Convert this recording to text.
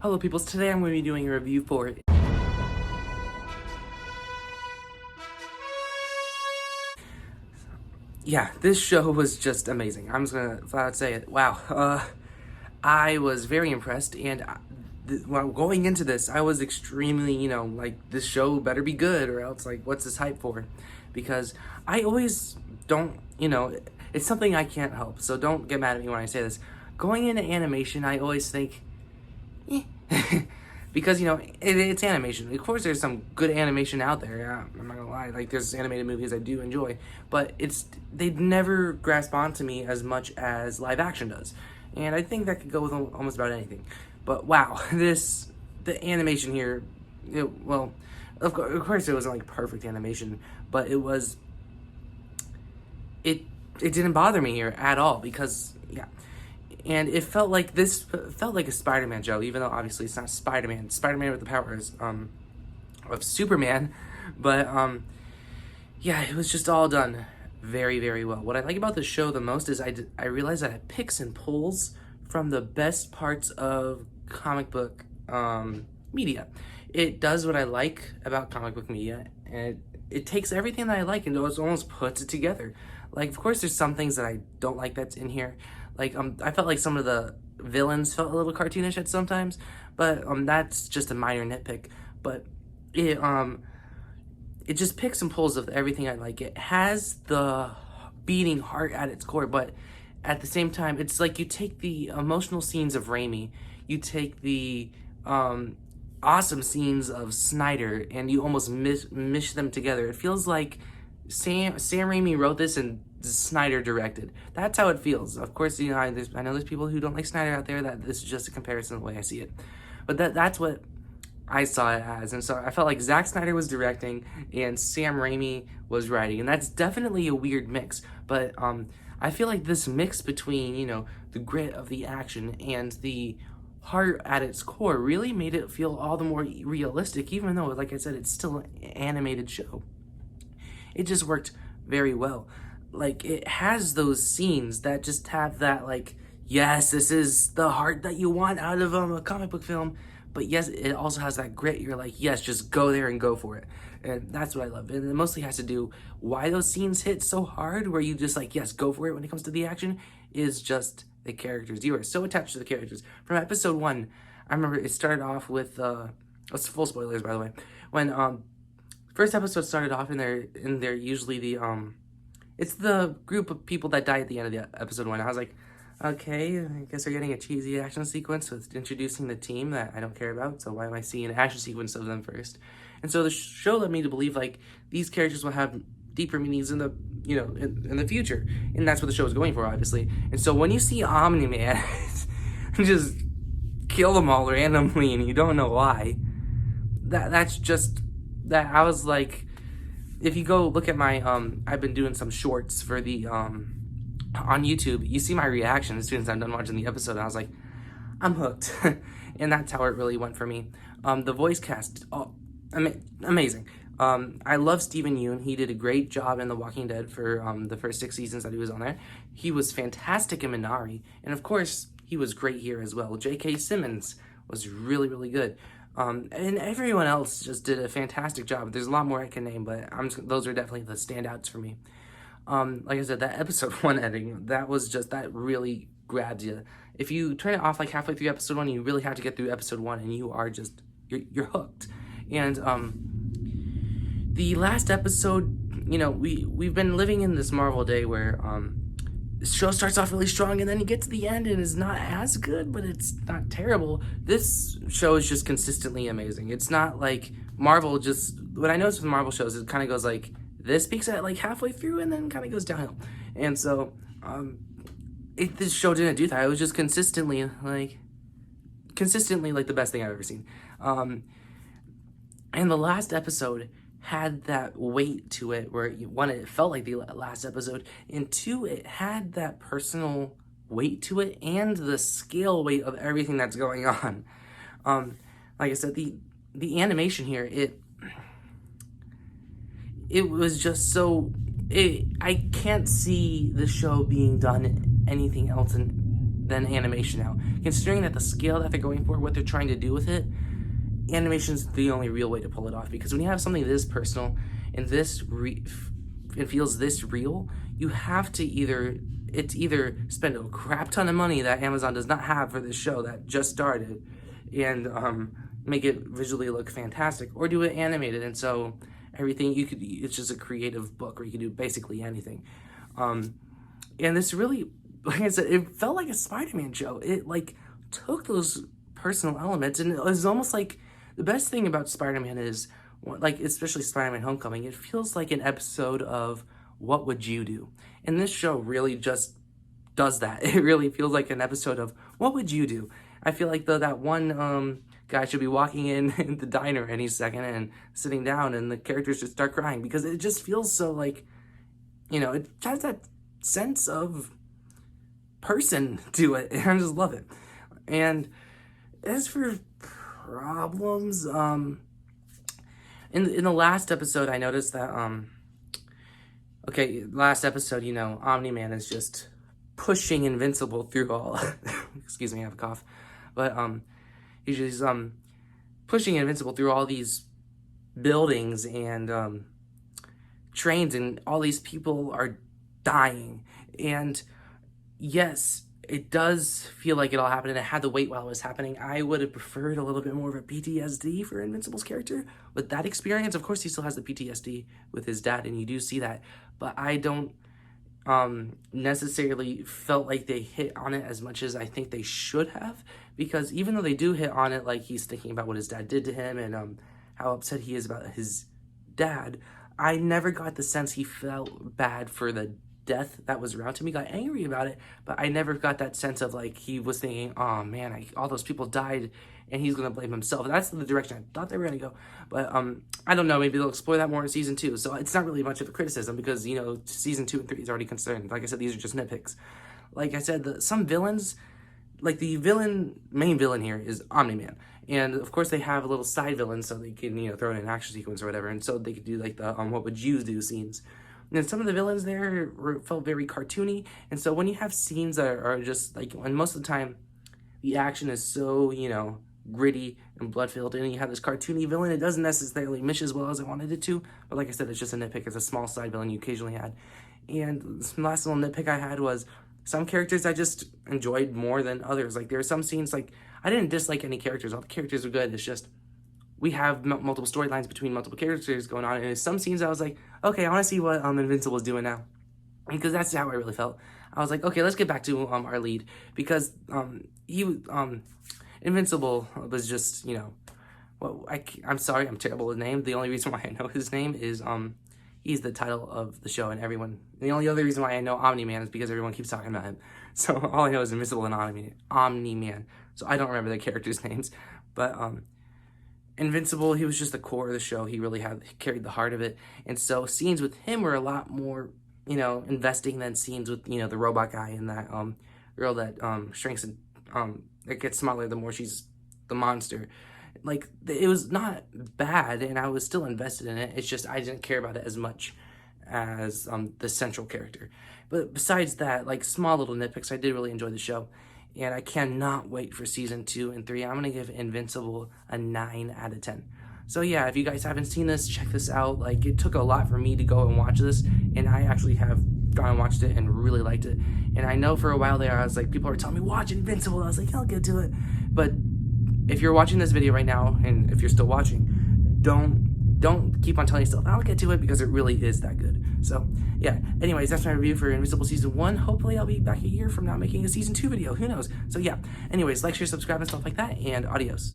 Hello peoples, today I'm going to be doing a review for Yeah, this show was just amazing. I'm just gonna flat out say it. Wow. I was very impressed, and while going into this, I was extremely, like, this show better be good, or else, like, what's this hype for? Because I always don't, it's something I can't help, so don't get mad at me when I say this. Going into animation, I always think, because it's animation. Of course, there's some good animation out there. Yeah, I'm not gonna lie. Like, there's animated movies I do enjoy, but they never grasp onto me as much as live action does, and I think that could go with almost about anything. But wow, the animation here, of course it wasn't like perfect animation, but it didn't bother me here at all because yeah. And it felt like a Spider-Man show, even though obviously it's not Spider-Man. Spider-Man with the powers of Superman, but yeah, it was just all done very, very well. What I like about the show the most is I realized that it picks and pulls from the best parts of comic book media. It does what I like about comic book media, and it takes everything that I like and almost puts it together. Like, of course, there's some things that I don't like that's in here. Like, I felt like some of the villains felt a little cartoonish at sometimes, but that's just a minor nitpick. But it just picks and pulls of everything I like. It has the beating heart at its core, but at the same time, it's like you take the emotional scenes of Raimi, you take the awesome scenes of Snyder, and you almost mish them together. It feels like Sam Raimi wrote this and Snyder directed. That's how it feels. Of course, I know there's people who don't like Snyder out there, that this is just a comparison of the way I see it. But that's what I saw it as. And so I felt like Zack Snyder was directing and Sam Raimi was writing. And that's definitely a weird mix. But I feel like this mix between, the grit of the action and the heart at its core really made it feel all the more realistic, even though, like I said, it's still an animated show. It just worked very well. Like, it has those scenes that just have that, like, yes, this is the heart that you want out of a comic book film, but yes, it also has that grit. You're like, yes, just go there and go for it. And that's what I love. And it mostly has to do why those scenes hit so hard, where you just like, yes, go for it when it comes to the action, is just the characters. You are so attached to the characters. From episode 1, I remember it started off with, it's full spoilers, by the way, when, first episode started off and they're usually the, it's the group of people that die at the end of the episode 1. I was like, okay, I guess they're getting a cheesy action sequence with introducing the team that I don't care about, so why am I seeing an action sequence of them first? And so the show led me to believe, like, these characters will have deeper meanings in the, in the future. And that's what the show is going for, obviously. And so when you see Omni-Man just kill them all randomly and you don't know why, that's just, that I was like, if you go look at my, I've been doing some shorts for the, on YouTube, you see my reaction as soon as I'm done watching the episode, and I was like, I'm hooked. And that's how it really went for me. The voice cast, amazing. I love Steven Yeun. He did a great job in The Walking Dead for the first 6 seasons that he was on there. He was fantastic in Minari, and of course, he was great here as well. J.K. Simmons was really, really good. And everyone else just did a fantastic job. There's a lot more I can name, but those are definitely the standouts for me. Like I said, that episode 1 editing, that really grabs you. If you turn it off like halfway through episode 1, you really have to get through episode 1, and you are just, you're hooked. And the last episode, we've been living in this Marvel day where the show starts off really strong, and then you get to the end and it's not as good, but it's not terrible. This show is just consistently amazing. It's not like Marvel what I notice with Marvel shows, it kind of goes like, this peaks at like halfway through and then kind of goes downhill. And so, this show didn't do that. It was just consistently like the best thing I've ever seen. And the last episode had that weight to it, where one, it felt like the last episode, and 2, it had that personal weight to it and the scale weight of everything that's going on. Like I said, the animation here, it was just so, I can't see the show being done anything else than animation now. Considering that the scale that they're going for, what they're trying to do with it, animation's the only real way to pull it off. Because when you have something this personal and it feels this real, you have to either spend a crap ton of money that Amazon does not have for this show that just started, and make it visually look fantastic, or do it animated. And so everything it's just a creative book where you can do basically anything. And this really, like I said, it felt like a Spider-Man show. It like took those personal elements, and it was almost like the best thing about Spider-Man is, like, especially Spider-Man Homecoming, it feels like an episode of What Would You Do? And this show really just does that. It really feels like an episode of What Would You Do? I feel like that one guy should be walking in the diner any second and sitting down, and the characters just start crying, because it just feels so like, it has that sense of person to it, and I just love it. And as for problems, in the last episode, I noticed that last episode, Omni-Man is just pushing Invincible through all excuse me, I have a cough, but he's just pushing Invincible through all these buildings and trains, and all these people are dying. And yes, it does feel like it all happened, and it had to wait while it was happening. I would have preferred a little bit more of a PTSD for Invincible's character with that experience. Of course, he still has the PTSD with his dad, and you do see that, but I don't necessarily felt like they hit on it as much as I think they should have, because even though they do hit on it, like he's thinking about what his dad did to him and how upset he is about his dad, I never got the sense he felt bad for the death that was around him. He got angry about it, but I never got that sense of like he was thinking, oh man, all those people died and he's gonna blame himself. That's the direction I thought they were gonna go, but I don't know, maybe they'll explore that more in season 2, so it's not really much of a criticism, because season 2 and 3 is already concerned. Like I said, these are just nitpicks. Like I said, some villains, like the main villain here is Omni-Man, and of course they have a little side villain so they can throw in an action sequence or whatever, and so they could do like the what would you do scenes. And some of the villains there felt very cartoony, and so when you have scenes that are just like, and most of the time the action is so gritty and blood-filled, and you have this cartoony villain, it doesn't necessarily mesh as well as I wanted it to. But like I said, it's just a nitpick. It's a small side villain you occasionally had. And this last little nitpick I had was some characters I just enjoyed more than others. Like there are some scenes, like I didn't dislike any characters. All the characters are good. It's just we have multiple storylines between multiple characters going on, and in some scenes I was like, okay, I want to see what Invincible is doing now, because that's how I really felt. I was like, okay, let's get back to our lead, because Invincible was just, I'm sorry, I'm terrible with names. The only reason why I know his name is, he's the title of the show, and the only other reason why I know Omni-Man is because everyone keeps talking about him. So all I know is Invincible and Omni-Man. So I don't remember the characters' names, but, Invincible, he was just the core of the show. He really carried the heart of it. And so scenes with him were a lot more, investing than scenes with, the robot guy and that, girl that, shrinks and, it gets smaller the more she's the monster. Like, it was not bad, and I was still invested in it. It's just I didn't care about it as much as the central character. But besides that, like, small little nitpicks, I did really enjoy the show, and I cannot wait for season 2 and 3. I'm gonna give Invincible a 9 out of 10. So yeah, if you guys haven't seen this, check this out. Like, it took a lot for me to go and watch this, and I actually have gone and watched it and really liked it. And I know for a while there, I was like, people were telling me, watch Invincible. I was like, I'll get to it. But if you're watching this video right now, and if you're still watching, don't keep on telling yourself, I'll get to it, because it really is that good. So yeah, anyways, that's my review for Invincible Season 1. Hopefully I'll be back a year from now making a Season 2 video. Who knows? So yeah, anyways, like, share, subscribe, and stuff like that, and adios.